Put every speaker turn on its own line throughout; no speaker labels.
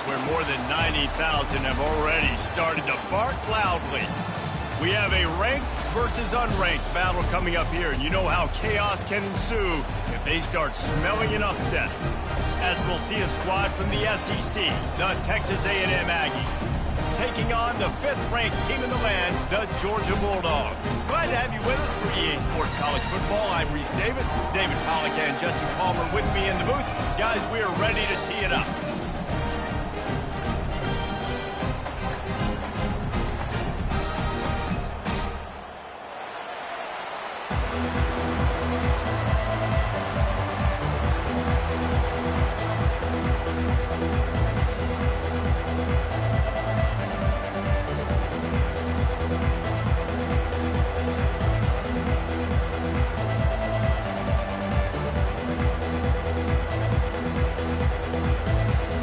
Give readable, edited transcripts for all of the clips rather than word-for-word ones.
Fields where more than 90,000 have already started to bark loudly. We have a ranked versus unranked battle coming up here, and you know how chaos can ensue if they start smelling an upset. As we'll see a squad from the SEC, the Texas A&M Aggies, taking on the 5th-ranked team in the land, the Georgia Bulldogs. Glad to have you with us for EA Sports College Football. I'm Reese Davis, David Pollack and Jesse Palmer with me in the booth. Guys, we are ready to tee it up.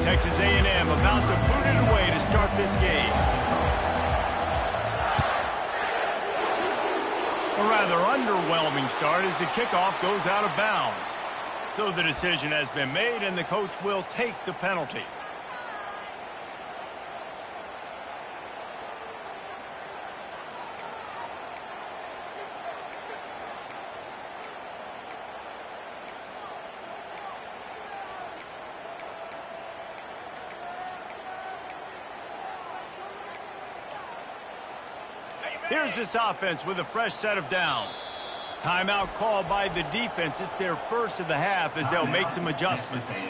Texas A&M about to boot it away to start this game. A rather underwhelming start as the kickoff goes out of bounds. So the decision has been made and the coach will take the penalty. Here's this offense with a fresh set of downs. Timeout called by the defense. It's their first of the half as they'll make some adjustments.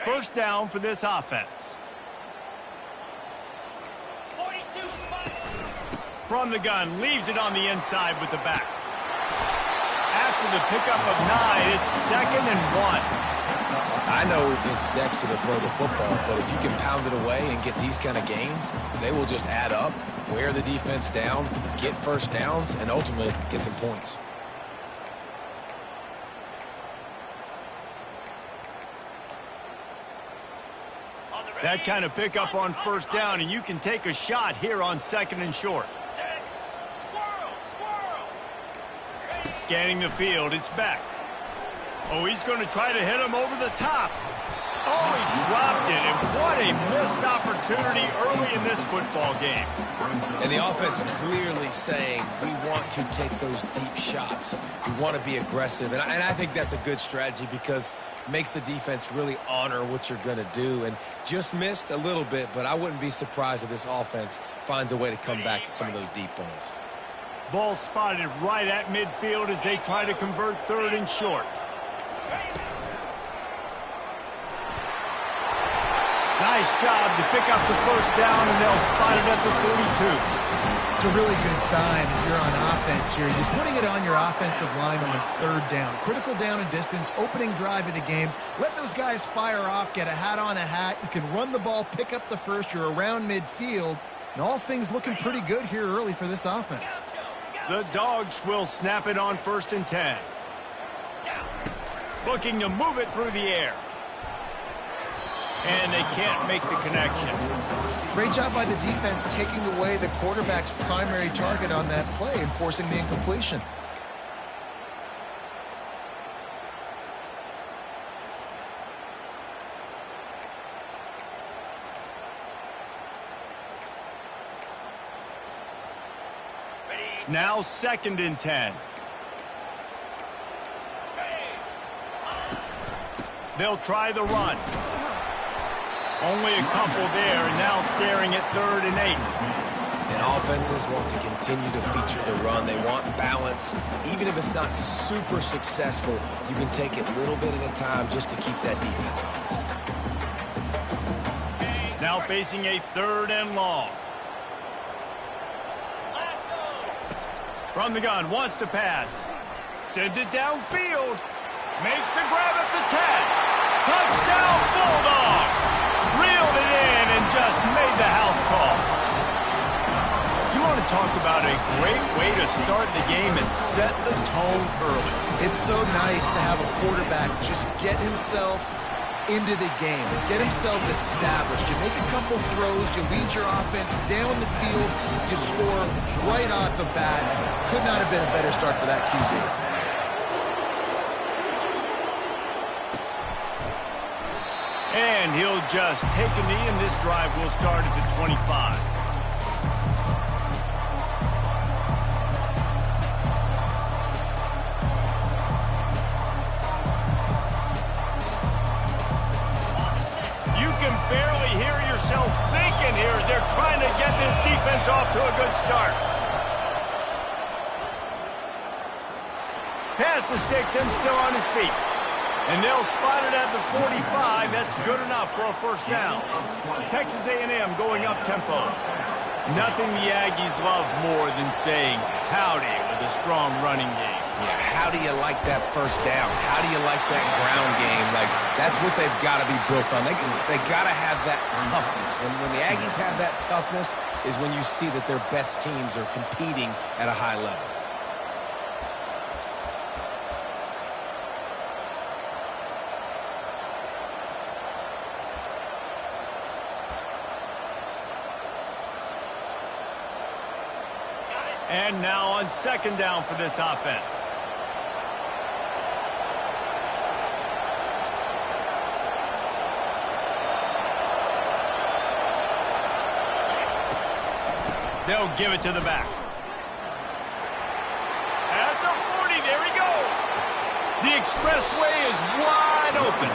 First down for this offense. From the gun, leaves it on the inside with the back. After the pickup of 9, it's 2nd and 1.
I know it's sexy to throw the football, but if you can pound it away and get these kind of gains, they will just add up, wear the defense down, get first downs, and ultimately get some points.
That kind of pickup on first down, and you can take a shot here on 2nd and short. Scanning the field, it's back. Oh, he's going to try to hit him over the top. Oh, he dropped it, and what a missed opportunity early in this football game.
And the offense clearly saying, we want to take those deep shots. We want to be aggressive, and I think that's a good strategy because it makes the defense really honor what you're going to do. And just missed a little bit, but I wouldn't be surprised if this offense finds a way to come back to some of those deep balls.
Ball spotted right at midfield as they try to convert 3rd and short. Nice job to pick up the first down, and they'll spot it at the 42.
It's a really good sign if you're on offense here. You're putting it on your offensive line on 3rd down. Critical down and distance, opening drive of the game. Let those guys fire off, get a hat on a hat. You can run the ball, pick up the first. You're around midfield. And all things looking pretty good here early for this offense.
The Dogs will snap it on 1st and 10. Looking to move it through the air. And they can't make the connection.
Great job by the defense taking away the quarterback's primary target on that play and forcing the incompletion.
Now 2nd and 10. They'll try the run. Only a couple there, and now staring at 3rd and 8.
And offenses want to continue to feature the run. They want balance. Even if it's not super successful, you can take it little bit at a time just to keep that defense honest.
Now facing a 3rd and long. From the gun, wants to pass. Sends it downfield. Makes the grab at the 10. Touchdown, Bulldogs! Reeled it in and just made the house call. You want to talk about a great way to start the game and set the tone early.
It's so nice to have a quarterback just get himself into the game, get himself established. You make a couple throws, you lead your offense down the field, you score right off the bat. Could not have been a better start for that QB.
And he'll just take a knee, and this drive will start at the 25. You can barely hear yourself thinking here as they're trying to get this defense off to a good start. Pass the sticks and still on his feet. And they'll spot it at the 45. That's good enough for a first down. Texas A&M going up tempo. Nothing the Aggies love more than saying howdy with a strong running game.
Yeah, how do you like that first down? How do you like that ground game? Like, that's what they've got to be built on. They got to have that toughness. When the Aggies have that toughness is when you see that their best teams are competing at a high level.
And now on second down for this offense. They'll give it to the back. At the 40, there he goes. The expressway is wide open.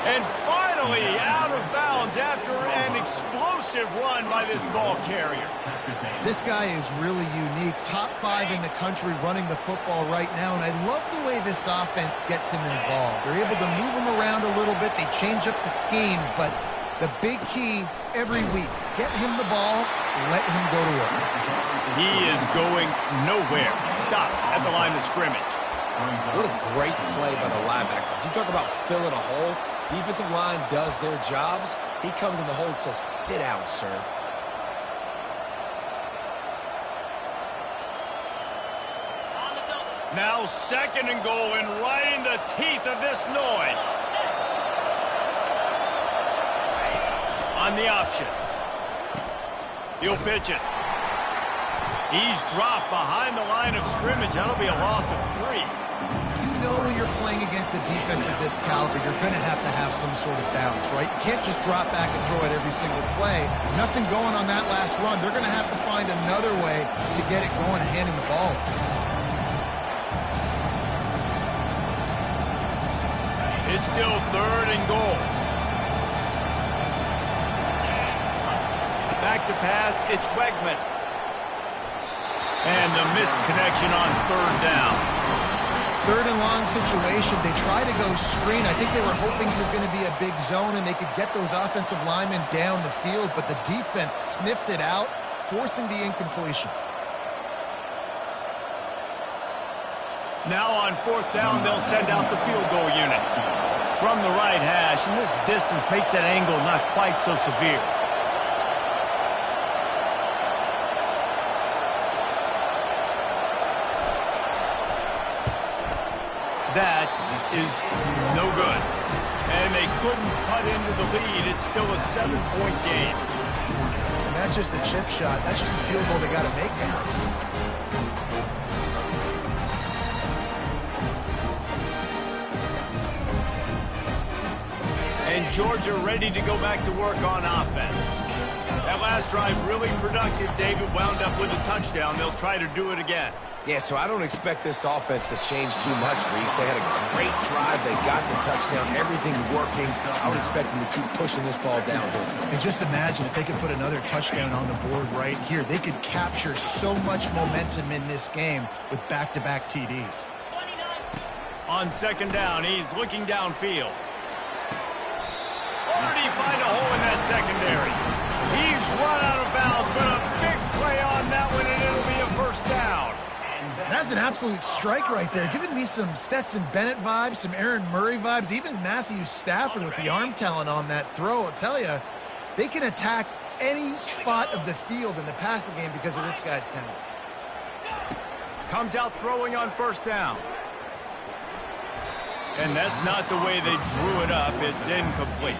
And finally out of bounds after an explosive run by this ball carrier.
This guy is really unique. Top 5 in the country running the football right now, and I love the way this offense gets him involved. They're able to move him around a little bit. They change up the schemes, but the big key every week, get him the ball, let him go to work.
He is going nowhere. Stop at the line of scrimmage.
What a great play by the linebacker. You talk about filling a hole. Defensive line does their jobs. He comes in the hole and says, sit down, sir.
Now second and goal, and right in the teeth of this noise. On the option. He'll pitch it. He's dropped behind the line of scrimmage. That'll be a loss of 3.
You know when you're playing against a defense of this caliber, you're going to have some sort of balance, right? You can't just drop back and throw it every single play. Nothing going on that last run. They're going to have to find another way to get it going and handing the ball.
It's still third and goal. Back to pass, it's Wegman. And the missed connection on third down.
Third and long situation. They try to go screen. I think they were hoping it was going to be a big zone and they could get those offensive linemen down the field, but the defense sniffed it out, forcing the incompletion.
Now on fourth down, they'll send out the field goal unit from the right hash, and this distance makes that angle not quite so severe. That is no good. And they couldn't cut into the lead. It's still a 7-point game.
And that's just a chip shot. That's just a field goal they got to make, guys.
And Georgia ready to go back to work on offense. That last drive really productive. David wound up with a touchdown. They'll try to do it again.
Yeah, so I don't expect this offense to change too much, Reese. They had a great drive. They got the touchdown. Everything's working. I would expect them to keep pushing this ball downhill.
And just imagine if they could put another touchdown on the board right here. They could capture so much momentum in this game with back-to-back TDs.
On second down, he's looking downfield. Already find a hole in that secondary. He's run out of bounds, but a big play on that one, and it'll be a first down.
That's an absolute strike right there. Giving me some Stetson Bennett vibes, some Aaron Murray vibes, even Matthew Stafford with the arm talent on that throw. I'll tell you, they can attack any spot of the field in the passing game because of this guy's talent.
Comes out throwing on first down. And that's not the way they drew it up. It's incomplete.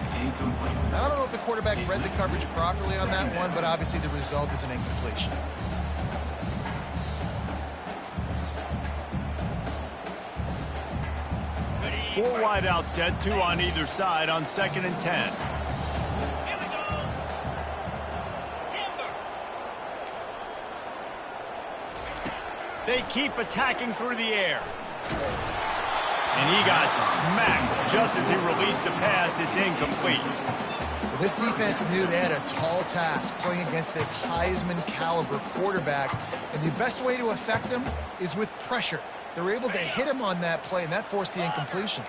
I don't know if the quarterback read the coverage properly on that one, but obviously the result is an incompletion.
Four wide out set, 2 on either side on 2nd and 10. They keep attacking through the air. And he got smacked just as he released the pass. It's incomplete.
Well, this defense knew they had a tall task playing against this Heisman-caliber quarterback. And the best way to affect him is with pressure. They were able to hit him on that play, and that forced the incompletion.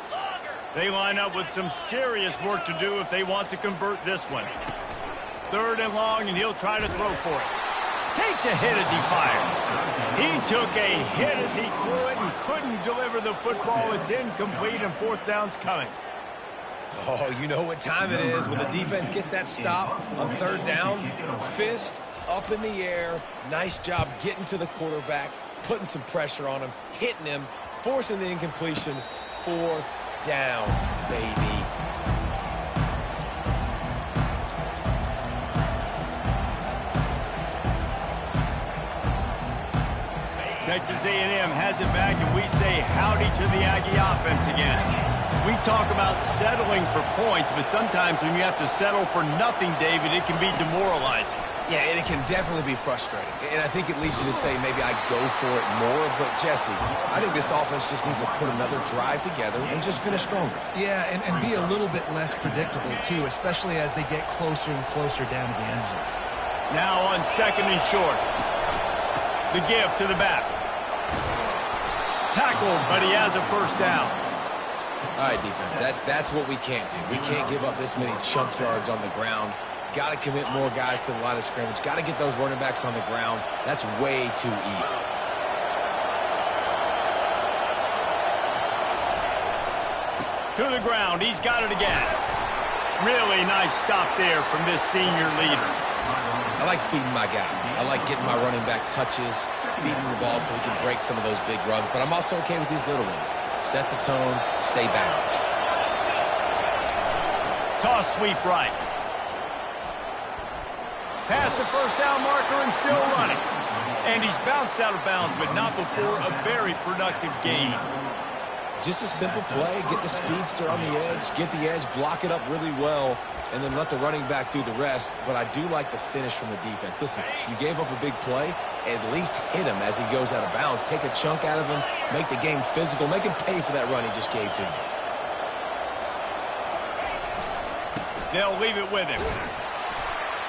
They line up with some serious work to do if they want to convert this one. 3rd and long, and he'll try to throw for it. Takes a hit as he fires. He took a hit as he threw it and couldn't deliver the football. It's incomplete, and 4th down's coming.
Oh, you know what time it is. When the defense gets that stop on 3rd down, fist up in the air. Nice job getting to the quarterback, putting some pressure on him, hitting him, forcing the incompletion. 4th down, baby.
Texas A&M has it back, and we say howdy to the Aggie offense again. We talk about settling for points, but sometimes when you have to settle for nothing, David, it can be demoralizing.
Yeah, and it can definitely be frustrating. And I think it leads you to say maybe I go for it more. But, Jesse, I think this offense just needs to put another drive together and just finish stronger.
Yeah, and be a little bit less predictable, too, especially as they get closer and closer down to the end zone.
Now on 2nd and short. The give to the back. Tackled, but he has a 1st down.
All right, defense, that's what we can't do. We can't give up this many chunk yards on the ground. Got to commit more guys to the line of scrimmage. Got to get those running backs on the ground. That's way too easy.
To the ground. He's got it again. Really nice stop there from this senior leader.
I like feeding my guy. I like getting my running back touches, feeding the ball so he can break some of those big runs. But I'm also okay with these little ones. Set the tone, stay balanced.
Toss sweep right. Past the 1st down marker and still running. And he's bounced out of bounds, but not before a very productive gain.
Just a simple play. Get the speedster on the edge, get the edge, block it up really well, and then let the running back do the rest. But I do like the finish from the defense. Listen, you gave up a big play. At least hit him as he goes out of bounds. Take a chunk out of him. Make the game physical. Make him pay for that run he just gave to you.
They'll leave it with him.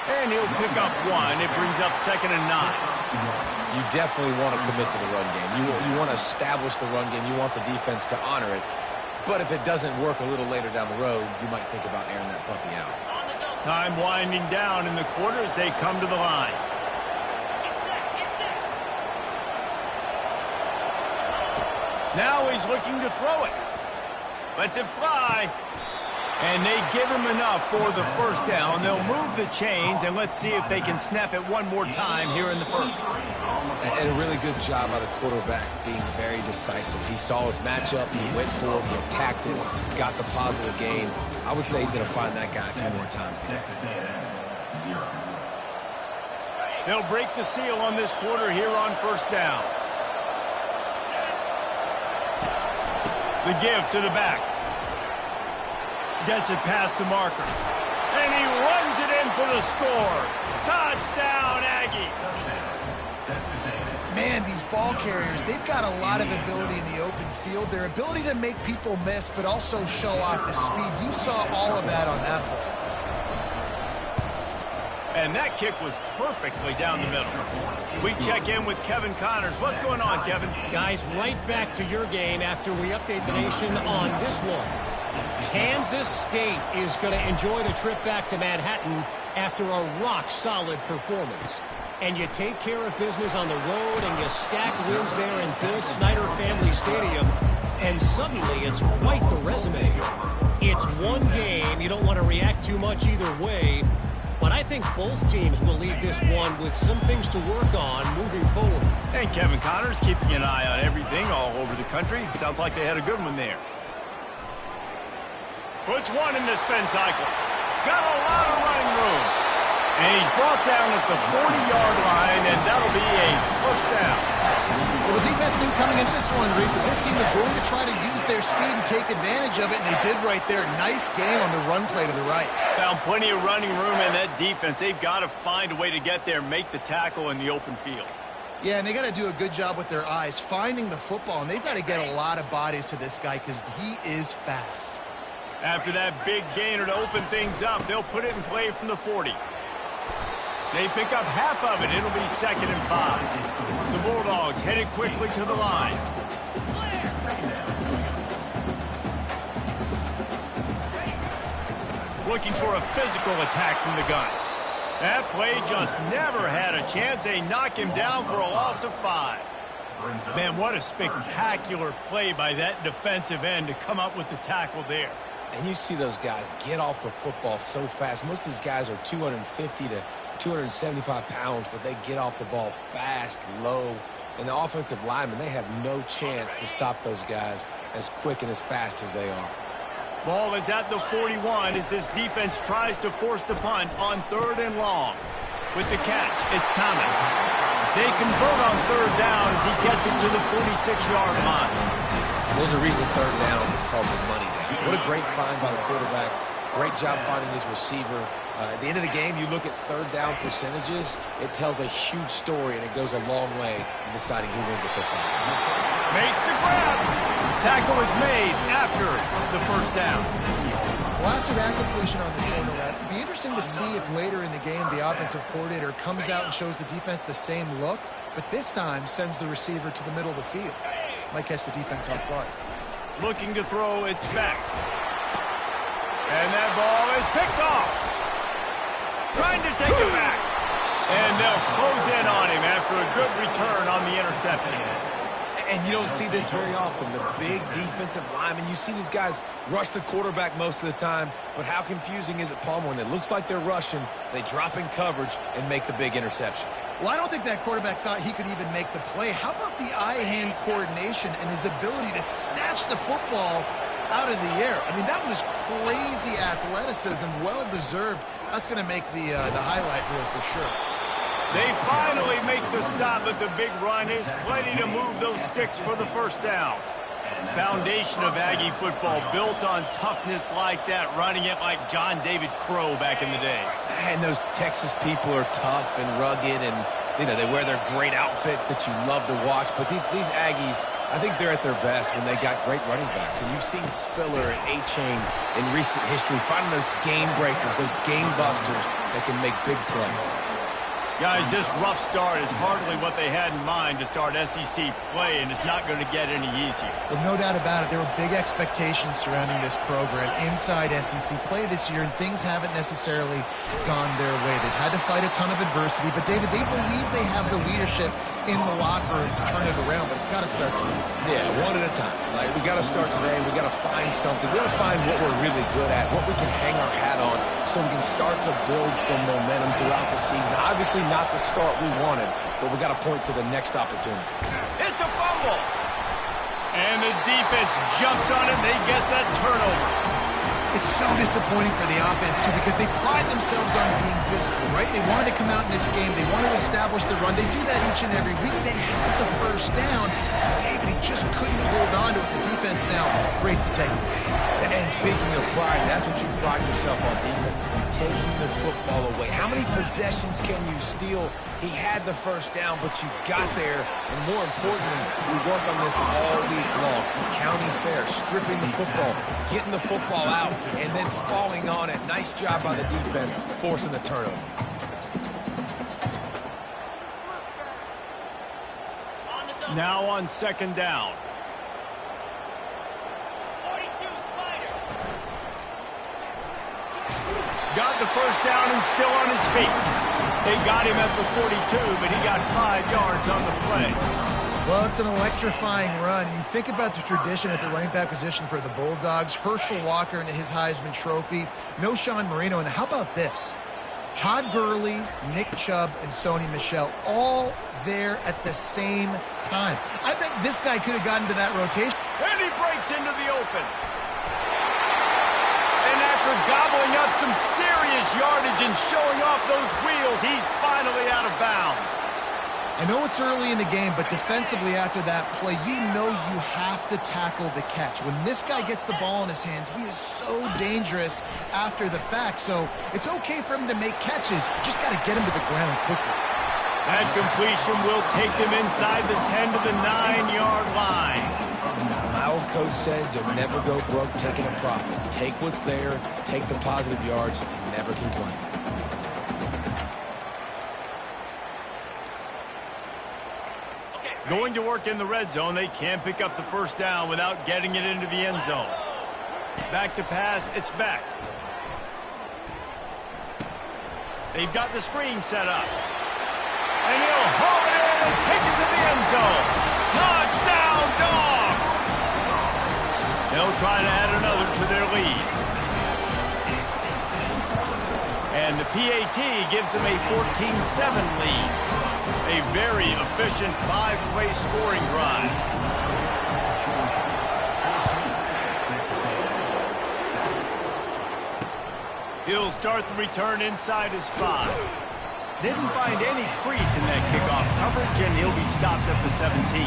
And he'll pick up 1. It brings up 2nd and 9.
You definitely want to commit to the run game. You want to establish the run game. You want the defense to honor it. But if it doesn't work a little later down the road, you might think about airing that puppy out.
Time winding down in the quarter as they come to the line. Now he's looking to throw it. Lets it fly. And they give him enough for the 1st down. They'll move the chains, and let's see if they can snap it one more time here in the 1st.
And a really good job by the quarterback being very decisive. He saw his matchup, he went for it, he attacked it, got the positive gain. I would say he's going to find that guy a few more times today.
They'll break the seal on this quarter here on 1st down. The give to the back. Gets it past the marker. And he runs it in for the score. Touchdown, Aggie.
Man, these ball carriers, they've got a lot of ability in the open field. Their ability to make people miss, but also show off the speed. You saw all of that on that ball.
And that kick was perfectly down the middle. We check in with Kevin Connors. What's going on, Kevin?
Guys, right back to your game after we update the nation on this one. Kansas State is going to enjoy the trip back to Manhattan after a rock-solid performance. And you take care of business on the road and you stack wins there in Bill Snyder Family Stadium, and suddenly it's quite the resume. It's one game. You don't want to react too much either way, but I think both teams will leave this one with some things to work on moving forward.
And Kevin Connors keeping an eye on everything all over the country. Sounds like they had a good one there. Puts one in the spin cycle. Got a lot of running room. And he's brought down at the 40-yard line, and that'll be a first down.
Well, the defense knew coming into this one, Reese, that this team was going to try to use their speed and take advantage of it, and they did right there. Nice gain on the run play to the right.
Found plenty of running room in that defense. They've got to find a way to get there, make the tackle in the open field.
Yeah, and they got to do a good job with their eyes, finding the football, and they've got to get a lot of bodies to this guy because he is fast.
After that big gainer to open things up, they'll put it in play from the 40. They pick up half of it. It'll be 2nd and 5. The Bulldogs headed quickly to the line. Looking for a physical attack from the gun. That play just never had a chance. They knock him down for a loss of 5. Man, what a spectacular play by that defensive end to come up with the tackle there.
And you see those guys get off the football so fast. Most of these guys are 250 to 275 pounds, but they get off the ball fast, low. And the offensive linemen, they have no chance to stop those guys as quick and as fast as they are.
Ball is at the 41 as this defense tries to force the punt on 3rd and long. With the catch, it's Thomas. They convert on 3rd down as he gets it to the 46-yard line.
There's a reason 3rd down is called the money down. What a great find by the quarterback. Great job finding his receiver. At the end of the game, you look at 3rd down percentages. It tells a huge story, and it goes a long way in deciding who wins a football game.
Makes the grab. Tackle is made after the first down.
Well, after that completion on the corner route, it'd be interesting to see if later in the game the offensive coordinator comes out and shows the defense the same look, but this time sends the receiver to the middle of the field. Might catch the defense off guard.
Looking to throw, it's back. And that ball is picked off. Trying to take it back. And they'll close in on him after a good return on the interception.
And you don't see this very often. The big defensive linemen, you see these guys rush the quarterback most of the time, but how confusing is it, Palmer, when it looks like they're rushing, they drop in coverage and make the big interception?
Well, I don't think that quarterback thought he could even make the play. How about the eye-hand coordination and his ability to snatch the football out of the air? I mean, that was crazy athleticism, well-deserved. That's going to make the highlight reel for sure.
They finally make the stop, but the big run is plenty to move those sticks for the first down. Foundation of Aggie football built on toughness like that, running it like John David Crow back in the day.
And those Texas people are tough and rugged, and you know they wear their great outfits that you love to watch. But these Aggies, I think they're at their best when they got great running backs. And you've seen Spiller and A-Chain in recent history finding those game breakers, those game busters that can make big plays.
Guys, this rough start is hardly what they had in mind to start SEC play, and it's not going to get any easier.
Well, no doubt about it. There were big expectations surrounding this program inside SEC play this year, and things haven't necessarily gone their way. They've had to fight a ton of adversity, but, David, they believe they have the leadership in the locker room to turn it around, but it's got to start today.
Yeah, one at a time. Like, we got to start today. We got to find something. We got to find what we're really good at, what we can hang our hat on, so we can start to build some momentum throughout the season. Obviously not the start we wanted, but we got to point to the next opportunity.
It's a fumble. And the defense jumps on it. They get that turnover.
It's so disappointing for the offense, too, because they pride themselves on being physical, right? They wanted to come out in this game. They want to establish the run. They do that each and every week. They had the first down. David, he just couldn't hold on to it. The defense now creates the takeaway.
And speaking of pride, that's what you pride yourself on defensively, taking the football away. How many possessions can you steal? He had the first down, but you got there. And more importantly, we work on this all week long. County fair, stripping the football, getting the football out, and then falling on it. Nice job by the defense, forcing the turnover.
Now on 2nd down. Got the first down and still on his feet. They got him at the 42, but he got 5 yards on the play.
Well, it's an electrifying run. You think about the tradition at the running back position for the Bulldogs. Herschel Walker and his Heisman Trophy. No Sean Marino. And how about this? Todd Gurley, Nick Chubb, and Sony Michel all there at the same time. I bet this guy could have gotten to that rotation.
And he breaks into the open. After gobbling up some serious yardage and showing off those wheels, he's finally out of bounds.
I know it's early in the game, but defensively after that play, you know you have to tackle the catch. When this guy gets the ball in his hands, he is so dangerous after the fact. So it's okay for him to make catches. You just got to get him to the ground quickly.
That completion will take them inside the 10 to the 9-yard line.
My old coach said you'll never go broke taking a profit. Take what's there, take the positive yards, and never complain.
Going to work in the red zone, they can't pick up the first down without getting it into the end zone. Back to pass, it's back. They've got the screen set up. And he'll haul it in and take it to the end zone. Touchdown, Dogs! They'll try to add another to their lead. And the PAT gives them a 14-7 lead. A very efficient 5-play scoring drive. He'll start the return inside his 5. Didn't find any crease in that kickoff coverage, and he'll be stopped at the 17.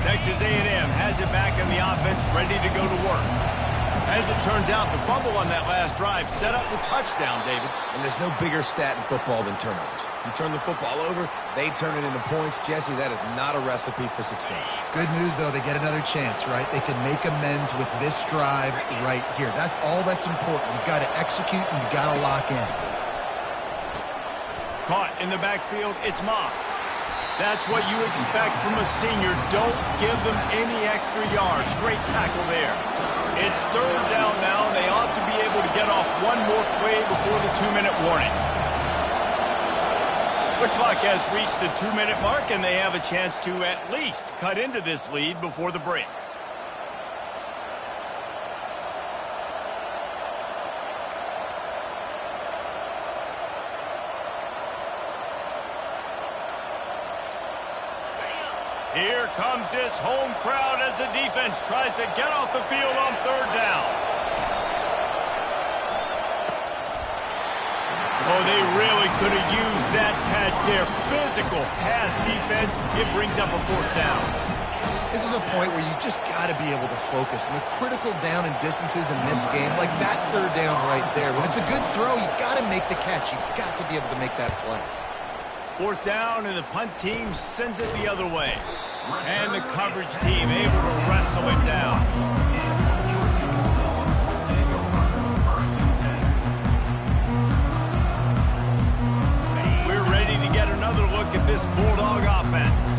Texas A&M has it back in the offense, ready to go to work. As it turns out, the fumble on that last drive set up the touchdown, David.
And there's no bigger stat in football than turnovers. You turn the football over, they turn it into points. Jesse, that is not a recipe for success.
Good news, though, they get another chance, right? They can make amends with this drive right here. That's all that's important. You've got to execute and you've got to lock in.
Caught in the backfield, it's Moss. That's what you expect from a senior. Don't give them any extra yards. Great tackle there. It's third down now. They ought to be able to get off one more play before the 2-minute warning. The clock has reached the 2-minute mark, and they have a chance to at least cut into this lead before the break. Here comes this home crowd as the defense tries to get off the field on third down. Oh, they really could have used that catch there. Physical pass defense. It brings up a fourth down.
This is a point where you just got to be able to focus. And the critical down and distances in this game, like that third down right there. When it's a good throw, you got to make the catch. You've got to be able to make that play.
Fourth down, and the punt team sends it the other way. And the coverage team able to wrestle it down. We're ready to get another look at this Bulldog offense.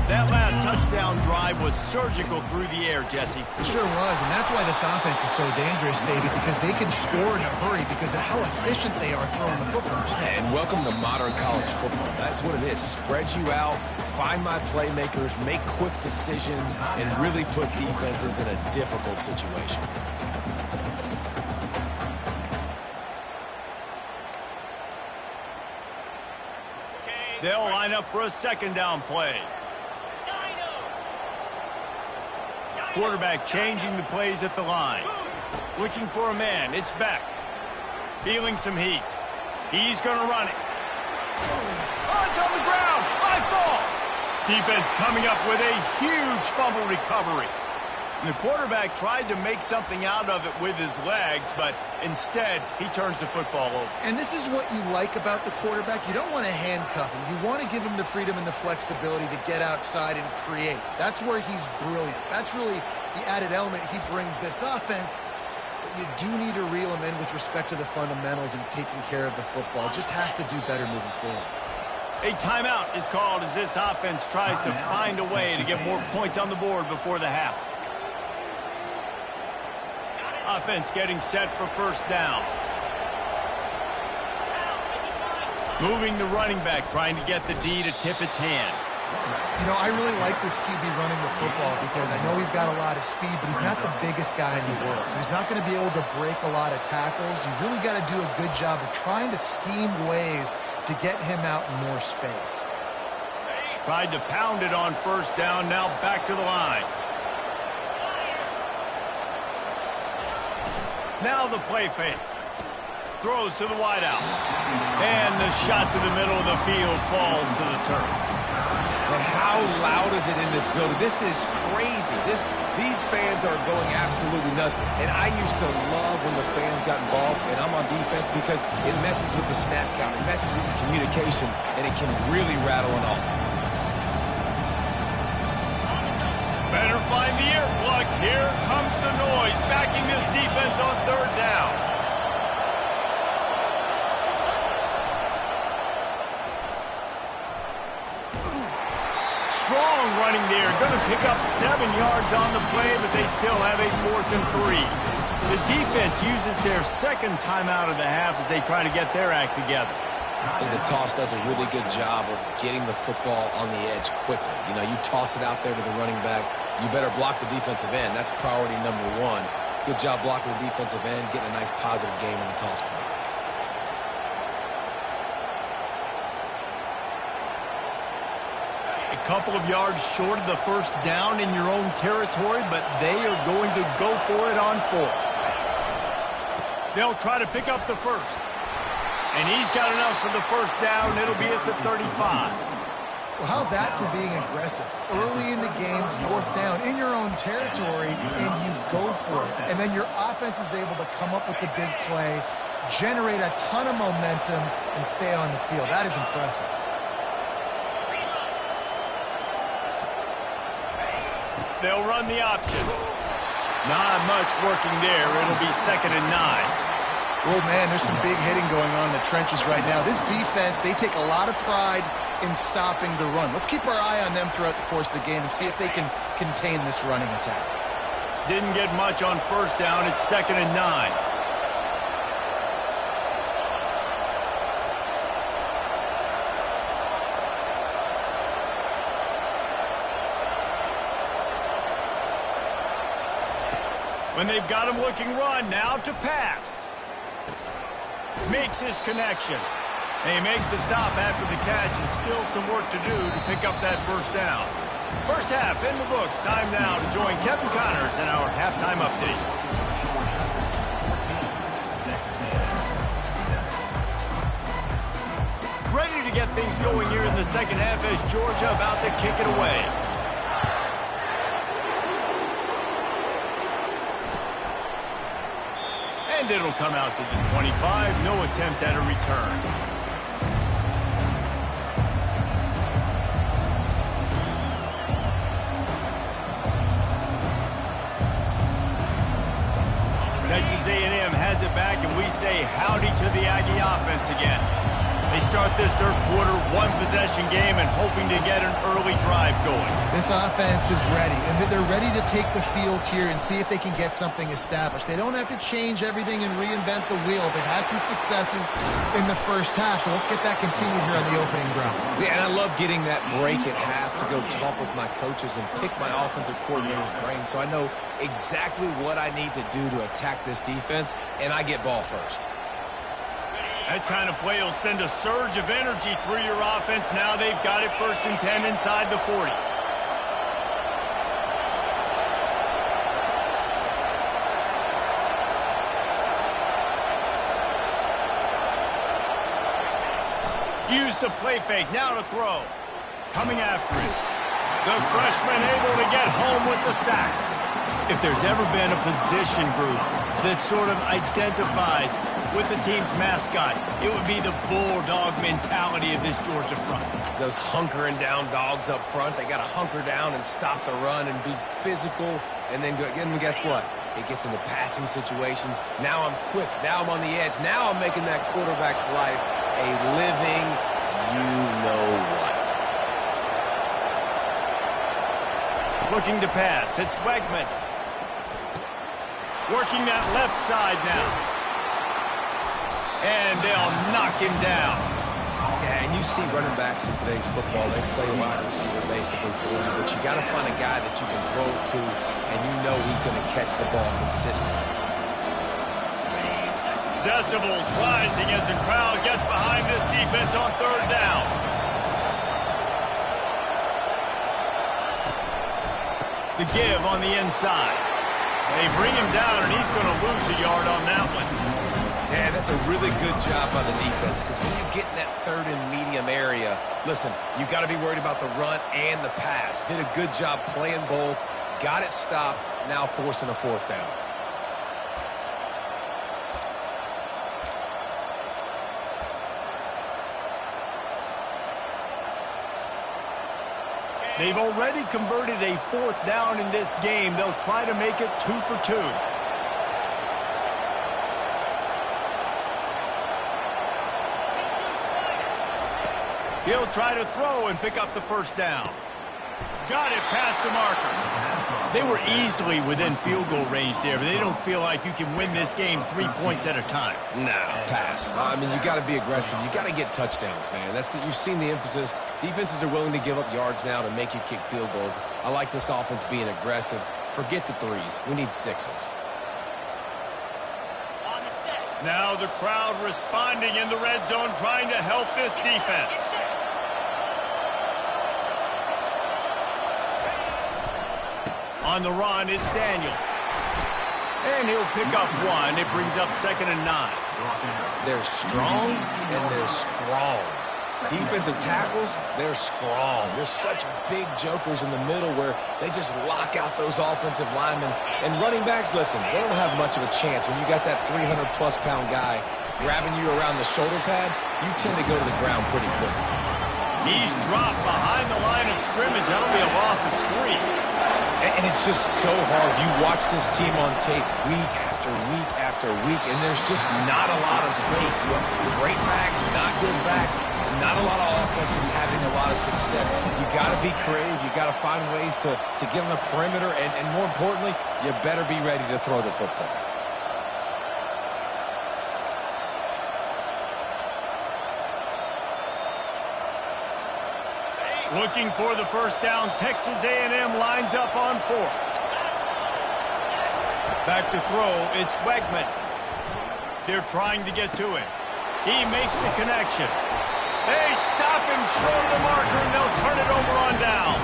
That last touchdown drive was surgical through the air, Jesse.
It sure was, and that's why this offense is so dangerous, David, because they can score in a hurry because of how efficient they are throwing the football.
And welcome to modern college football. That's what it is. Spread you out, find my playmakers, make quick decisions, and really put defenses in a difficult situation.
They'll line up for a second down play. Quarterback changing the plays at the line. Looking for a man. It's Beck. Feeling some heat. He's going to run it. Oh, it's on the ground. High ball. Defense coming up with a huge fumble recovery. And the quarterback tried to make something out of it with his legs, but instead, he turns the football over.
And this is what you like about the quarterback. You don't want to handcuff him. You want to give him the freedom and the flexibility to get outside and create. That's where he's brilliant. That's really the added element he brings this offense. But you do need to reel him in with respect to the fundamentals and taking care of the football. Just has to do better moving forward.
A timeout is called as this offense tries to find a way to get more points on the board before the half. Offense getting set for first down. Moving the running back, trying to get the D to tip its hand.
You know, I really like this QB running the football because I know he's got a lot of speed, but he's not the biggest guy in the world. So he's not going to be able to break a lot of tackles. You really got to do a good job of trying to scheme ways to get him out in more space.
Tried to pound it on first down, now back to the line. Now the play fake. Throws to the wideout. And the shot to the middle of the field falls to the turf.
And how loud is it in this building? This is crazy. These fans are going absolutely nuts. And I used to love when the fans got involved, and I'm on defense because it messes with the snap count. It messes with the communication, and it can really rattle an offense.
Better find the earplugs. Here comes the noise, backing this defense on third down. Strong running there. Going to pick up 7 yards on the play, but they still have a 4th and 3. The defense uses their second timeout of the half as they try to get their act together.
I think the toss does a really good job of getting the football on the edge quickly. You know, you toss it out there to the running back, you better block the defensive end. That's priority number 1. Good job blocking the defensive end, getting a nice positive game on the toss play.
A couple of yards short of the first down in your own territory, but they are going to go for it on 4th. They'll try to pick up the first. And he's got enough for the first down. It'll be at the 35.
Well, how's that for being aggressive? Early in the game, 4th down, in your own territory, and you go for it. And then your offense is able to come up with the big play, generate a ton of momentum, and stay on the field. That is impressive.
They'll run the option. Not much working there. It'll be 2nd and 9.
Well, man, there's some big hitting going on in the trenches right now. This defense, they take a lot of pride in stopping the run. Let's keep our eye on them throughout the course of the game and see if they can contain this running attack.
Didn't get much on first down. It's 2nd and 9. When they've got him looking run, now to pass. Makes his connection. They make the stop after the catch, and still some work to do to pick up that first down. First half in the books. Time now to join Kevin Connors in our halftime update. Ready to get things going here in the second half as Georgia about to kick it away. And it'll come out to the 25. No attempt at a return. Texas A&M has it back, and we say howdy to the Aggie offense again. They start this third quarter, 1-possession game, and hoping to get an early drive going.
This offense is ready, and they're ready to take the field here and see if they can get something established. They don't have to change everything and reinvent the wheel. They've had some successes in the first half, so let's get that continued here on the opening drive.
Yeah, and I love getting that break at half to go talk with my coaches and pick my offensive coordinator's brain so I know exactly what I need to do to attack this defense, and I get ball first.
That kind of play will send a surge of energy through your offense. Now they've got it 1st and 10 inside the 40. Use the play fake. Now to throw. Coming after it. The freshman able to get home with the sack. If there's ever been a position group that sort of identifies with the team's mascot, it would be the bulldog mentality of this Georgia front.
Those hunkering down dogs up front, they got to hunker down and stop the run and be physical, and then guess what? It gets into passing situations. Now I'm quick. Now I'm on the edge. Now I'm making that quarterback's life a living you-know-what.
Looking to pass. It's Wegman. Working that left side now. And they'll knock him down.
Yeah, And you see running backs in today's football, they play wide receiver basically for you, but you got to find a guy that you can throw it to, and you know he's going to catch the ball consistently.
Decibels rising as the crowd gets behind this defense on third down. The give on the inside. They bring him down, and he's going to lose a yard on that one.
Yeah, that's a really good job by the defense, because when you get in that third and medium area, listen, you got to be worried about the run and the pass. Did a good job playing both, got it stopped, now forcing a fourth down.
They've already converted a fourth down in this game. They'll try to make it 2 for 2. He'll try to throw and pick up the first down. Got it past the marker. They were easily within field goal range there, but they don't feel like you can win this game 3 points at a time.
No, pass. I mean, you got to be aggressive. You got to get touchdowns, man. You've seen the emphasis. Defenses are willing to give up yards now to make you kick field goals. I like this offense being aggressive. Forget the threes. We need sixes.
Now the crowd responding in the red zone, trying to help this defense. On the run, it's Daniels. And he'll pick up one. It brings up 2nd and 9.
They're strong and they're strong. Defensive tackles, they're strong. They're such big jokers in the middle where they just lock out those offensive linemen. And running backs, listen, they don't have much of a chance. When you got that 300-plus pound guy grabbing you around the shoulder pad, you tend to go to the ground pretty quickly.
He's dropped behind the line of scrimmage. That'll be a loss of 3.
And it's just so hard. You watch this team on tape week after week after week, and there's just not a lot of space. Great backs, not good backs, not a lot of offenses having a lot of success. You got to be creative. You got to find ways to get on the perimeter, and more importantly, you better be ready to throw the football.
Looking for the first down, Texas A&M lines up on 4th. Back to throw, it's Wegman. They're trying to get to him. He makes the connection. They stop him short of the marker, and they'll turn it over on down.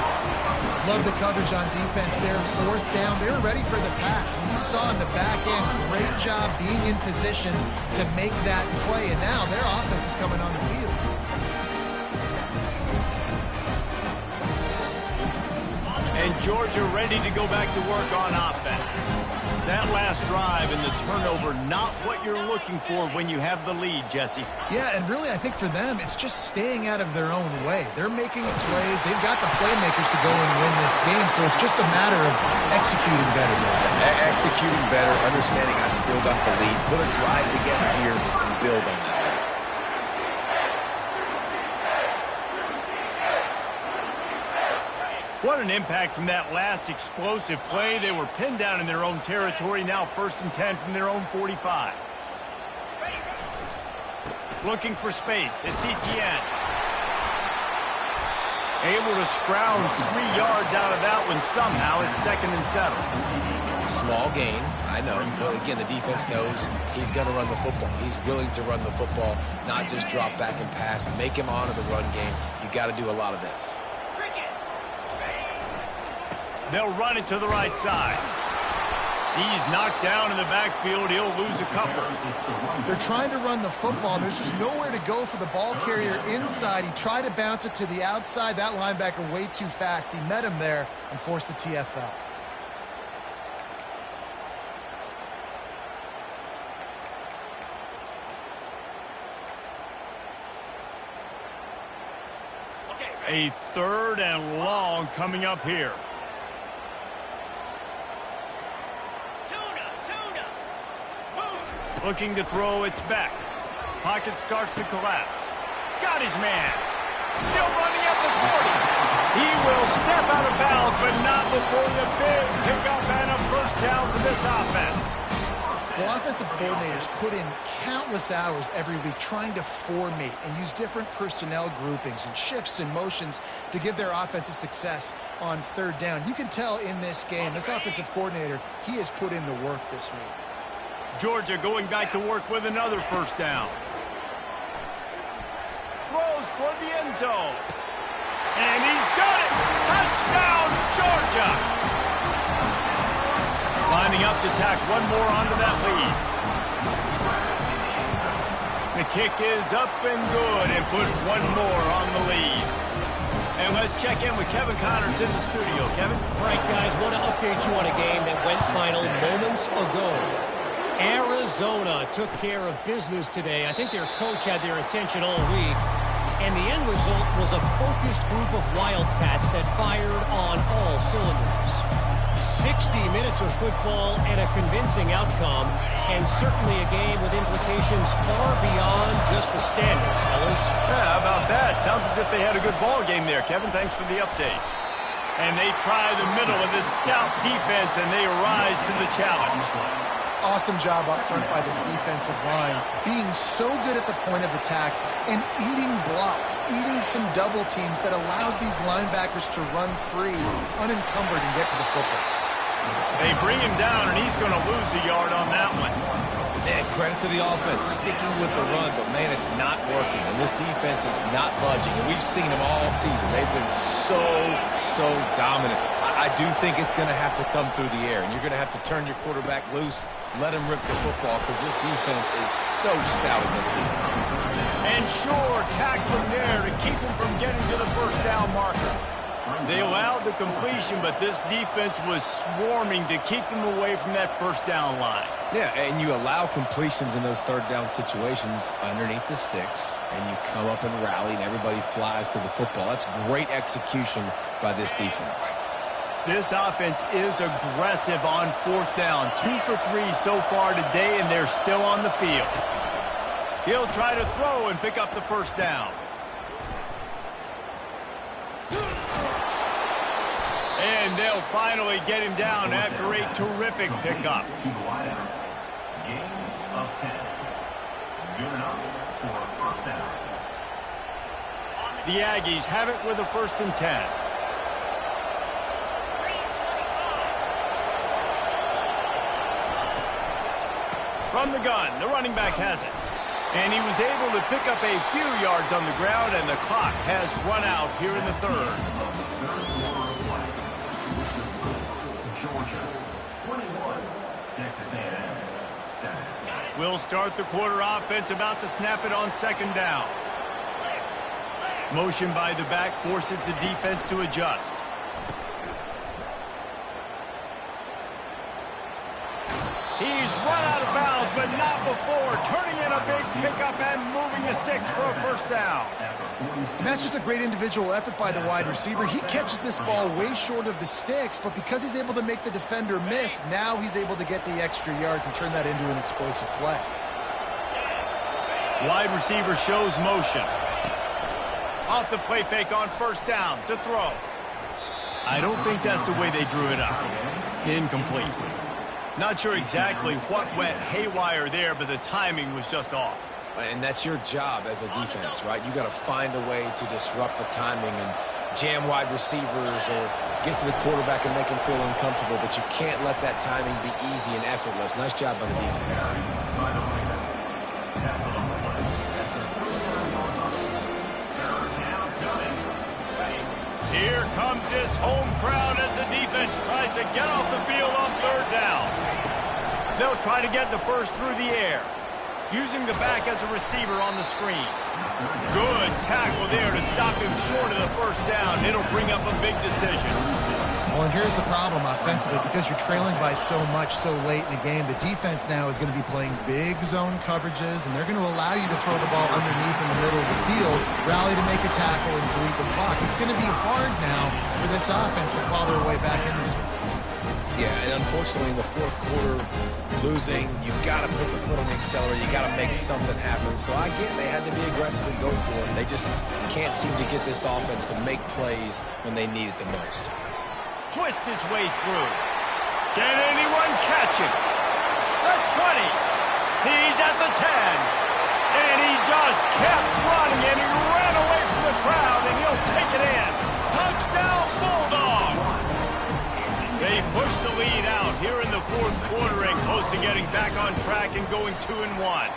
Love the coverage on defense there. 4th down, they were ready for the pass. And you saw in the back end, great job being in position to make that play. And now their offense is coming on the field.
And Georgia ready to go back to work on offense. That last drive and the turnover, not what you're looking for when you have the lead, Jesse.
Yeah, and really I think for them, it's just staying out of their own way. They're making plays. They've got the playmakers to go and win this game, so it's just a matter of executing better.
Executing better, understanding I still got the lead. Put a drive together here and build on that.
What an impact from that last explosive play. They were pinned down in their own territory. Now 1st and 10 from their own 45. Looking for space. It's Etienne. Able to scrounge 3 yards out of that one somehow. It's 2nd and 7.
Small gain, I know. But again, the defense knows he's going to run the football. He's willing to run the football, not just drop back and pass. Make him honor the run game. You got to do a lot of this.
They'll run it to the right side. He's knocked down in the backfield. He'll lose a couple.
They're trying to run the football. There's just nowhere to go for the ball carrier inside. He tried to bounce it to the outside. That linebacker way too fast. He met him there and forced the TFL.
A 3rd and long coming up here. Looking to throw, it's back. Pocket starts to collapse. Got his man. Still running at the 40. He will step out of bounds, but not before the big pickup and a first down for this offense.
Well, offensive coordinators put in countless hours every week trying to formate and use different personnel groupings and shifts and motions to give their offensive success on third down. You can tell in this game, this offensive coordinator, he has put in the work this week.
Georgia going back to work with another first down. Throws toward the end zone. And he's got it! Touchdown, Georgia! Lining up to tack one more onto that lead. The kick is up and good and put one more on the lead. And let's check in with Kevin Connors in the studio. Kevin?
All right, guys, want to update you on a game that went final moments ago. Arizona took care of business today. I think their coach had their attention all week. And the end result was a focused group of Wildcats that fired on all cylinders. 60 minutes of football and a convincing outcome, and certainly a game with implications far beyond just the standards, fellas.
Yeah, how about that? Sounds as if they had a good ball game there, Kevin. Thanks for the update. And they try the middle of this stout defense, and they rise to the challenge.
Awesome job up front by this defensive line, being so good at the point of attack and eating blocks, eating some double teams that allows these linebackers to run free, unencumbered, and get to the football.
They bring him down, and he's going to lose a yard on that one.
Man, credit to the offense, sticking with the run, but man, it's not working, and this defense is not budging, and we've seen them all season. They've been so dominant. I do think it's going to have to come through the air, and you're going to have to turn your quarterback loose, let him rip the football, because this defense is so stout against them.
And sure, tack from there to keep him from getting to the first down marker. They allowed the completion, but this defense was swarming to keep them away from that first down line.
Yeah, and you allow completions in those third down situations underneath the sticks, and you come up and rally, and everybody flies to the football. That's great execution by this defense.
This offense is aggressive on fourth down. 2 for 3 so far today, and they're still on the field. He'll try to throw and pick up the first down. And they'll finally get him down after a terrific pickup.
Gain of 10. Good enough for first down.
The Aggies have it with a 1st and 10. From the gun, the running back has it. And he was able to pick up a few yards on the ground, and the clock has run out here in the third.
Georgia 21, Texas A&M 7.
We'll start the quarter offense, about to snap it on 2nd down. Motion by the back forces the defense to adjust. He's run out of bounds, but not before. Turning in a big pickup and moving the sticks for a first down.
And that's just a great individual effort by the wide receiver. He catches this ball way short of the sticks, but because he's able to make the defender miss, now he's able to get the extra yards and turn that into an explosive play.
Wide receiver shows motion. Off the play fake on first down to throw. I don't think that's the way they drew it up. Incomplete. Not sure exactly what went haywire there, but the timing was just off.
And that's your job as a defense, right? You got to find a way to disrupt the timing and jam wide receivers or get to the quarterback and make him feel uncomfortable, but you can't let that timing be easy and effortless. Nice job by the defense.
Here comes this home crowd as the defense tries to get off the field on 3rd down. They'll try to get the first through the air, using the back as a receiver on the screen. Good tackle there to stop him short of the first down. It'll bring up a big decision.
Well, and here's the problem offensively, because you're trailing by so much so late in the game, the defense now is going to be playing big zone coverages, and they're going to allow you to throw the ball underneath in the middle of the field, rally to make a tackle, and bleed the clock. It's going to be hard now for this offense to claw their way back in this one.
Yeah, and unfortunately in the 4th quarter, losing, you've got to put the foot on the accelerator. You got to make something happen. So I get they had to be aggressive and go for it. They just can't seem to get this offense to make plays when they need it the most.
Twist his way through. Can anyone catch him? The 20. He's at the 10. And he just kept running, and he ran away from the crowd, and he'll take it in. Touchdown, Bulldogs! They push the lead out here in the fourth quarter and close to getting back on track and going 2-1.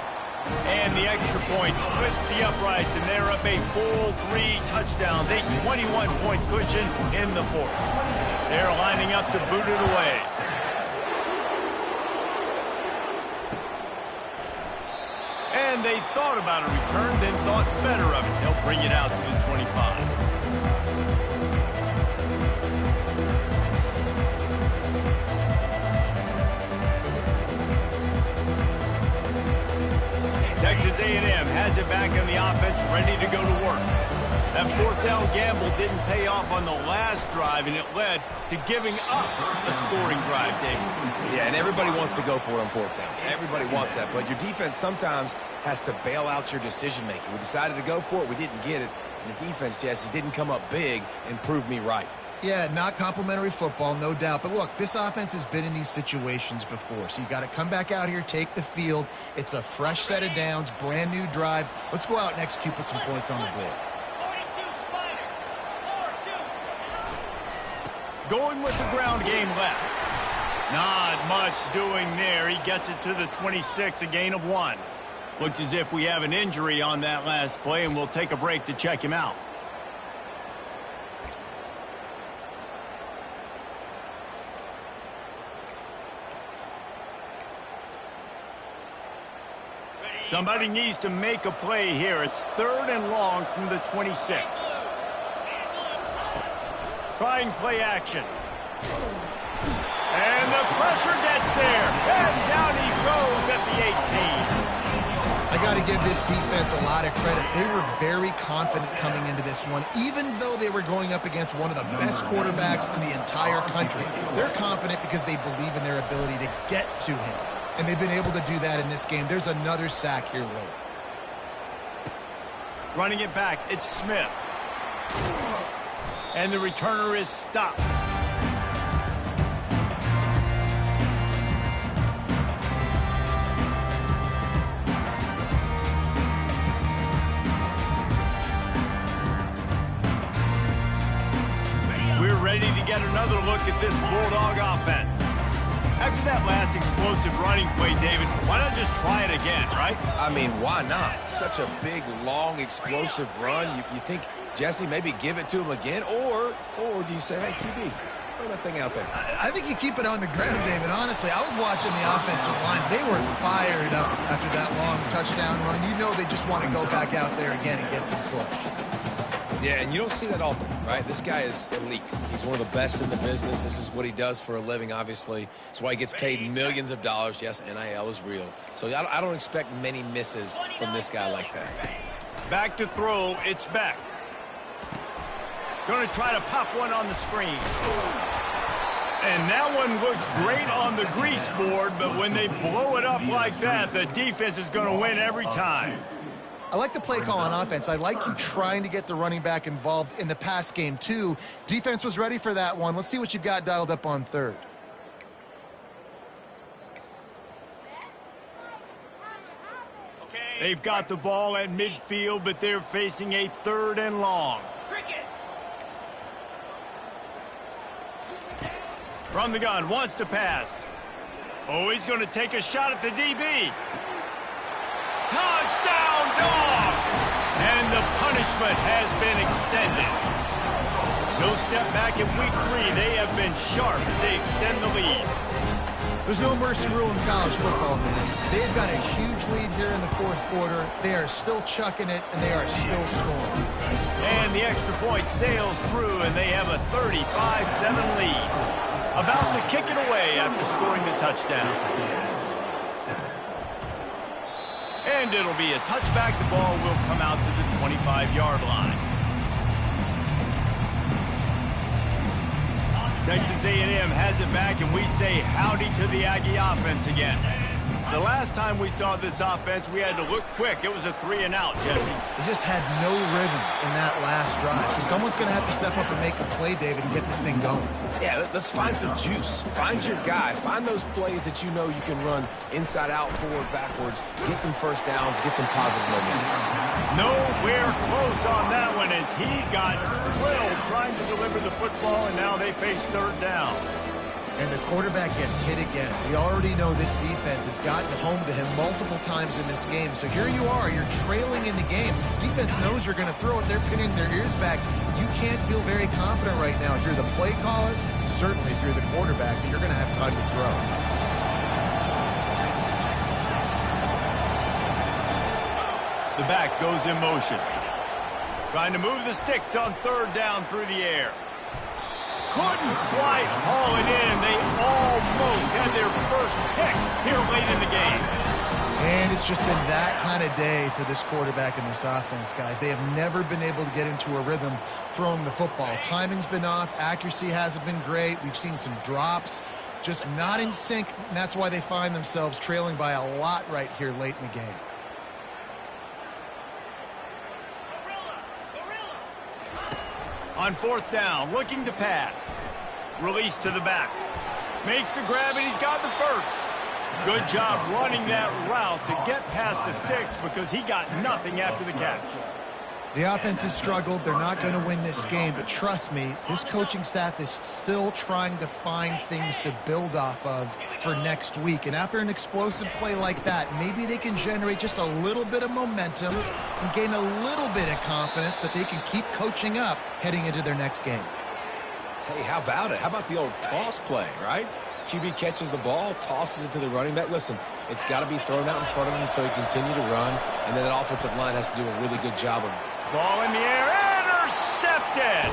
And the extra point splits the uprights, and they're up a full 3 touchdowns, a 21-point cushion in the fourth. They're lining up to boot it away. And they thought about a return, then thought better of it. They'll bring it out to the 25. Texas A&M has it back in the offense, ready to go to work. That fourth down gamble didn't pay off on the last drive, and it led to giving up a scoring drive, David.
Yeah, and everybody wants to go for it on fourth down. Everybody wants that, but your defense sometimes has to bail out your decision-making. We decided to go for it. We didn't get it. And the defense, Jesse, didn't come up big and prove me right.
Yeah, not complimentary football, no doubt. But look, this offense has been in these situations before. So you got to come back out here, take the field. It's a fresh set of downs, brand new drive. Let's go out and execute, put some points on the board.
Going with the ground game left. Not much doing there. He gets it to the 26, a gain of 1. Looks as if we have an injury on that last play, and we'll take a break to check him out. Somebody needs to make a play here. It's 3rd and long from the 26. Trying play action. And the pressure gets there. And down he goes at the 18.
I got to give this defense a lot of credit. They were very confident coming into this one, even though they were going up against one of the best quarterbacks in the entire country. They're confident because they believe in their ability to get to him. And they've been able to do that in this game. There's another sack here late.
Running it back, it's Smith. And the returner is stopped. We're ready to get another look at this Bulldog offense. After that last explosive running play, David, why not just try it again, right?
I mean, why not? Such a big, long, explosive run. You think, Jesse, maybe give it to him again? Or do you say, hey, QB, throw that thing out there?
I think you keep it on the ground, David. Honestly, I was watching the offensive line. They were fired up after that long touchdown run. You know they just want to go back out there again and get some push.
Yeah, and you don't see that often, right? This guy is elite. He's one of the best in the business. This is what he does for a living, obviously. That's why he gets paid millions of dollars. Yes, NIL is real. So I don't expect many misses from this guy like that.
Back to throw, it's Beck. Going to try to pop one on the screen. And that one looked great on the grease board, but when they blow it up like that, the defense is going to win every time.
I like the play call on offense. I like you trying to get the running back involved in the pass game, too. Defense was ready for that one. Let's see what you've got dialed up on 3rd.
They've got the ball at midfield, but they're facing a 3rd and long. From the gun, wants to pass. Oh, he's going to take a shot at the DB. Touchdown, Dogs! And the punishment has been extended. No step back in week 3. They have been sharp as they extend the lead.
There's no mercy rule in college football, man. They've got a huge lead here in the 4th quarter. They are still chucking it, and they are still scoring.
And the extra point sails through, and they have a 35-7 lead. About to kick it away after scoring the touchdown. And it'll be a touchback. The ball will come out to the 25-yard line. Texas A&M has it back, and we say howdy to the Aggie offense again. The last time we saw this offense, we had to look quick. It was a 3-and-out, Jesse.
They just had no rhythm in that last drive. So someone's going to have to step up and make a play, David, and get this thing going.
Yeah, let's find some juice. Find your guy. Find those plays that you know you can run inside out, forward, backwards. Get some first downs. Get some positive momentum.
Nowhere close on that one as he got drilled trying to deliver the football, and now they face third down.
And the quarterback gets hit again. We already know this defense has gotten home to him multiple times in this game. So here you are, you're trailing in the game. Defense knows you're going to throw it. They're pinning their ears back. You can't feel very confident right now if you're the play caller, certainly if you're the quarterback, that you're going to have time to throw.
The back goes in motion. Trying to move the sticks on third down through the air. Couldn't quite haul it in. They almost had their first pick here late in the game.
And it's just been that kind of day for this quarterback and this offense, guys. They have never been able to get into a rhythm throwing the football. Timing's been off. Accuracy hasn't been great. We've seen some drops. Just not in sync, and that's why they find themselves trailing by a lot right here late in the game.
On fourth down, looking to pass. Release to the back. Makes the grab, and he's got the first. Good job running that route to get past the sticks because he got nothing after the catch.
The offense has struggled. They're not going to win this game, but trust me, this coaching staff is still trying to find things to build off of for next week. And after an explosive play like that, maybe they can generate just a little bit of momentum and gain a little bit of confidence that they can keep coaching up heading into their next game.
Hey, how about it? How about the old toss play, right? QB catches the ball, tosses it to the running back. Listen, it's got to be thrown out in front of him so he can continue to run, and then that offensive line has to do a really good job of
ball in the air, intercepted.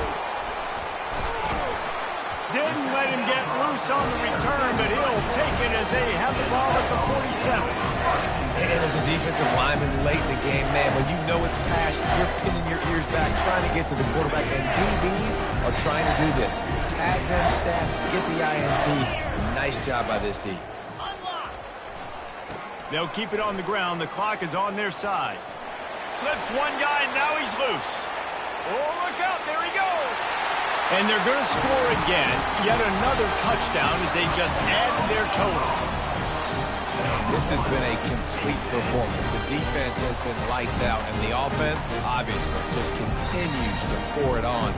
Didn't let him get loose on the return, but he'll take it as they have the ball at the 47.
And as a defensive lineman late in the game, man, when you know it's passion, you're pinning your ears back, trying to get to the quarterback, and DBs are trying to do this. Tag them stats, get the INT. Nice job by this D.
They'll keep it on the ground. The clock is on their side. Slips one guy, now he's loose. Oh, look out, there he goes. And they're going to score again. Yet another touchdown as they just add to their total.
Man, this has been a complete performance. The defense has been lights out, and the offense, obviously, just continues to pour it on.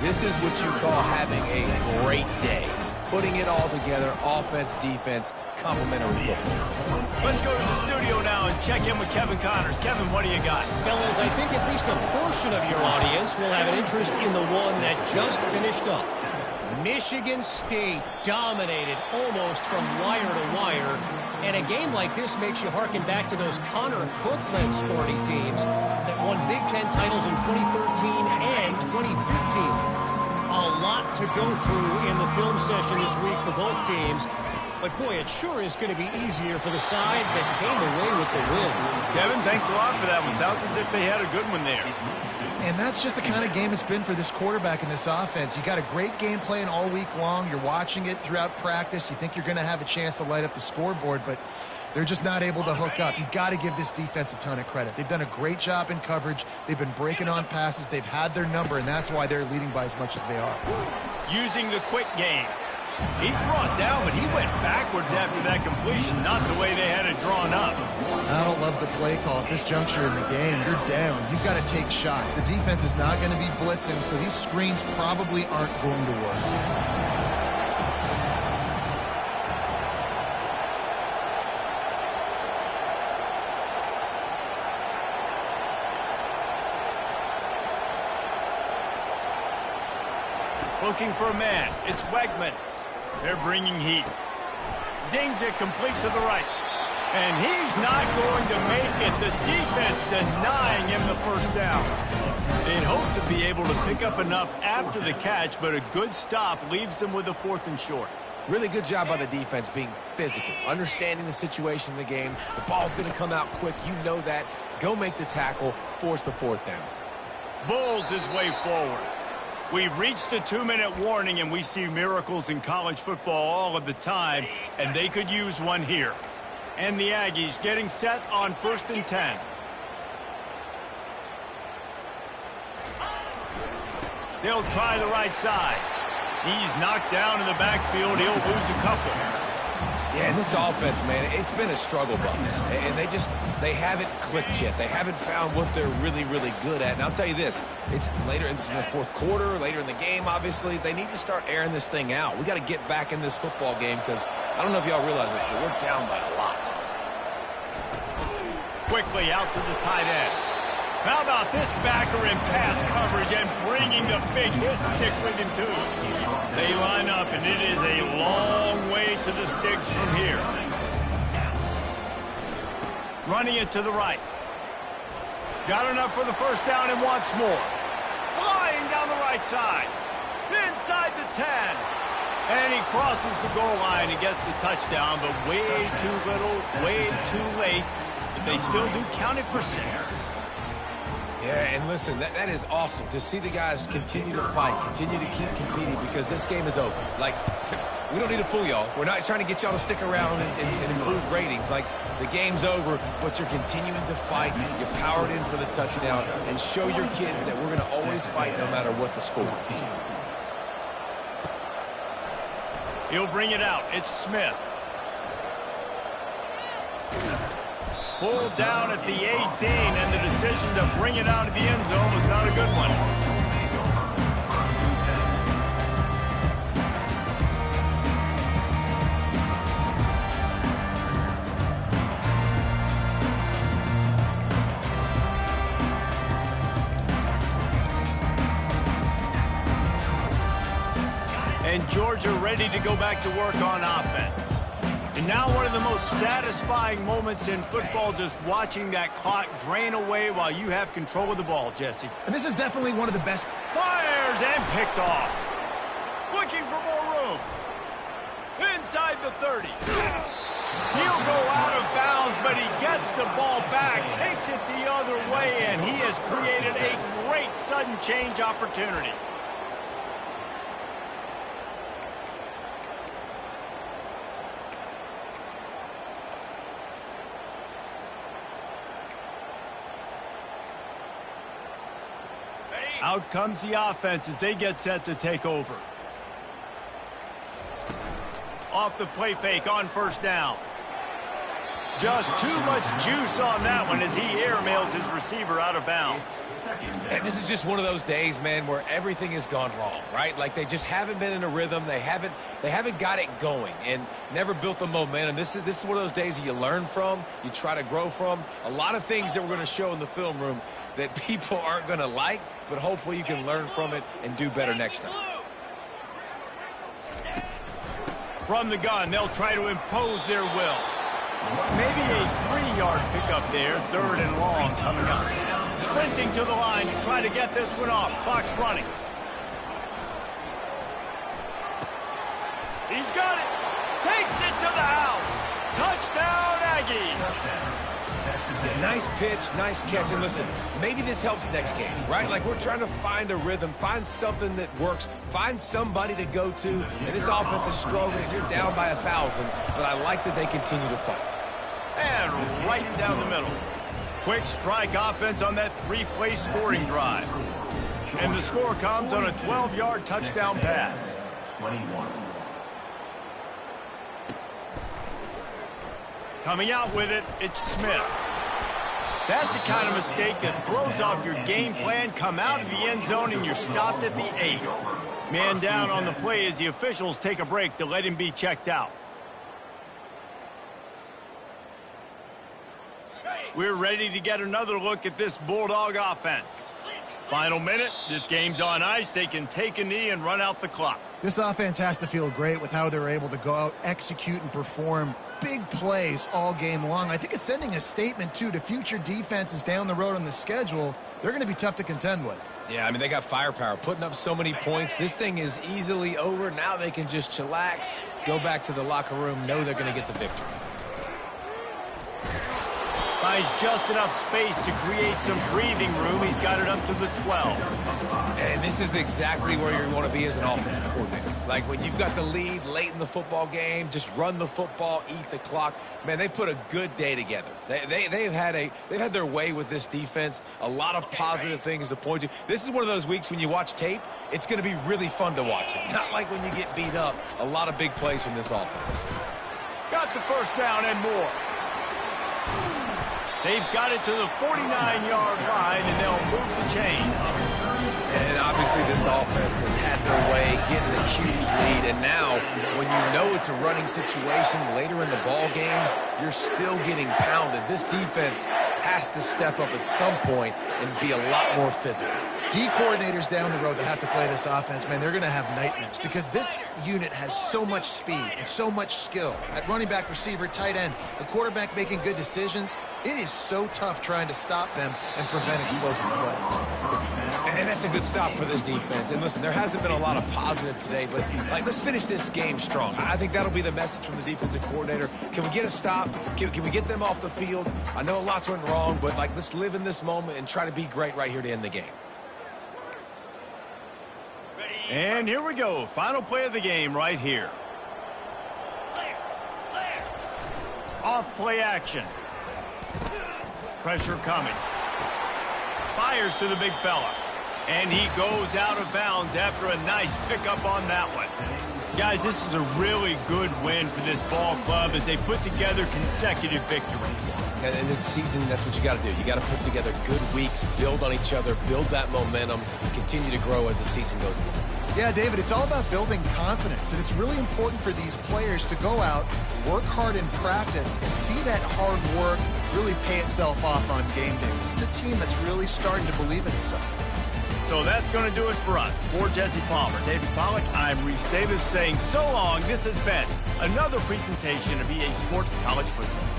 This is what you call having a great day. Putting it all together, offense, defense, complementary football.
Let's go to the studio now and check in with Kevin Connors. Kevin, what do you got?
Fellas, I think at least a portion of your audience will have an interest in the one that just finished up. Michigan State dominated almost from wire to wire. And a game like this makes you harken back to those Connor Cook-led sporting teams that won Big Ten titles in 2013 and 2015. A lot to go through in the film session this week for both teams. But, boy, it sure is going to be easier for the side that came away with the win.
Kevin, thanks a lot for that one. Sounds as if they had a good one there.
And that's just the kind of game it's been for this quarterback and this offense. You got a great game plan all week long. You're watching it throughout practice. You think you're going to have a chance to light up the scoreboard, but they're just not able to hook up. You got to give this defense a ton of credit. They've done a great job in coverage. They've been breaking on passes. They've had their number, and that's why they're leading by as much as they are.
Using the quick game. He's brought down, but he went backwards after that completion, not the way they had it drawn up.
I don't love the play call at this juncture in the game. You're down. You've got to take shots. The defense is not going to be blitzing, so these screens probably aren't going to work.
Looking for a man. It's Wegman. They're bringing heat. Zings it complete to the right. And he's not going to make it. The defense denying him the first down. They'd hope to be able to pick up enough after the catch, but a good stop leaves them with a 4th and short.
Really good job by the defense being physical, understanding the situation in the game. The ball's going to come out quick. You know that. Go make the tackle, force the 4th down.
Bulls his way forward. We've reached the 2-minute warning, and we see miracles in college football all of the time, and they could use one here. And the Aggies getting set on 1st and 10. They'll try the right side. He's knocked down in the backfield. He'll lose a couple.
Yeah, and this offense, man, it's been a struggle bus. And they haven't clicked yet. They haven't found what they're really, really good at. And I'll tell you this, it's later in the fourth quarter, later in the game, obviously. They need to start airing this thing out. We got to get back in this football game because I don't know if y'all realize this, but we're down by a lot.
Quickly out to the tight end. How about this backer in pass coverage and bringing the big hit stick with him, too? They line up, and it is a long way to the sticks from here. Running it to the right. Got enough for the first down and wants more. Flying down the right side. Inside the 10. And he crosses the goal line and gets the touchdown, but way too little, way too late. But they still do count it for 6.
Yeah, and listen, that is awesome to see the guys continue to fight, continue to keep competing because this game is over. Like, we don't need to fool y'all. We're not trying to get y'all to stick around and improve ratings. Like, the game's over, but you're continuing to fight. You powered in for the touchdown and show your kids that we're going to always fight no matter what the score is.
He'll bring it out. It's Smith. Pulled down at the 18, and the decision to bring it out of the end zone was not a good one. And Georgia ready to go back to work on offense. And now one of the most satisfying moments in football, just watching that clock drain away while you have control of the ball, Jesse.
And this is definitely one of the best.
Fires and picked off. Looking for more room. Inside the 30. He'll go out of bounds, but he gets the ball back, takes it the other way, and he has created a great sudden change opportunity. Out comes the offense as they get set to take over. Off the play fake on first down. Just too much juice on that one as he airmails his receiver out of bounds.
And this is just one of those days, man, where everything has gone wrong, right? Like they just haven't been in a rhythm. They haven't got it going and never built the momentum. This is one of those days that you learn from, you try to grow from. A lot of things that we're going to show in the film room that people aren't going to like, but hopefully you can learn from it and do better next time.
From the gun, they'll try to impose their will. Maybe a 3-yard pickup there, 3rd and long coming up. Sprinting to the line to try to get this one off. Clock's running. He's got it. Takes it to the house. Touchdown, Aggies.
Yeah, nice pitch, nice catch. And listen, maybe this helps next game, right? Like we're trying to find a rhythm, find something that works, find somebody to go to. And this offense is struggling. You're down by 1,000, but I like that they continue to fight.
And right down the middle. Quick strike offense on that 3-play scoring drive. And the score comes on a 12-yard touchdown pass.
21.
Coming out with it, it's Smith. That's the kind of mistake that throws off your game plan. Come out of the end zone and you're stopped at the 8. Man down on the play as the officials take a break to let him be checked out. We're ready to get another look at this Bulldog offense. Final minute, this game's on ice. They can take a knee and run out the clock.
This offense has to feel great with how they're able to go out, execute, and perform big plays all game long. I think it's sending a statement, too, to future defenses down the road on the schedule. They're going to be tough to contend with.
Yeah, I mean, they got firepower, putting up so many points. This thing is easily over. Now they can just chillax, go back to the locker room, know they're going to get the victory.
Finds just enough space to create some breathing room. He's got it up to the 12.
And this is exactly where you want to be as an offensive coordinator. Like when you've got the lead late in the football game, just run the football, eat the clock. Man, they put a good day together. They've had their way with this defense. A lot of positive things to point to. This is one of those weeks when you watch tape, it's going to be really fun to watch it. Not like when you get beat up. A lot of big plays from this offense.
Got the first down and more. They've got it to the 49-yard line, and they'll move the chains.
And obviously this offense has had their way, getting a huge lead. And now, when you know it's a running situation later in the ball games, you're still getting pounded. This defense has to step up at some point and be a lot more physical.
D coordinators down the road that have to play this offense, man, they're going to have nightmares because this unit has so much speed and so much skill at running back, receiver, tight end, the quarterback making good decisions. It is so tough trying to stop them and prevent explosive plays.
And that's a good stop for this defense. And listen, there hasn't been a lot of positive today, but let's finish this game strong. I think that'll be the message from the defensive coordinator. Can we get a stop? Can we get them off the field? I know lots went wrong, but let's live in this moment and try to be great right here to end the game.
And here we go. Final play of the game right here. Off play action. Pressure coming. Fires to the big fella. And he goes out of bounds after a nice pickup on that one. Guys, this is a really good win for this ball club as they put together consecutive victories.
And in this season, that's what you got to do. You got to put together good weeks, build on each other, build that momentum, continue to grow as the season goes along.
Yeah, David, it's all about building confidence, and it's really important for these players to go out, work hard in practice, and see that hard work really pay itself off on game day. This is a team that's really starting to believe in itself.
So that's going to do it for us. For Jesse Palmer, David Pollack, I'm Reese Davis saying so long. This has been another presentation of EA Sports College Football.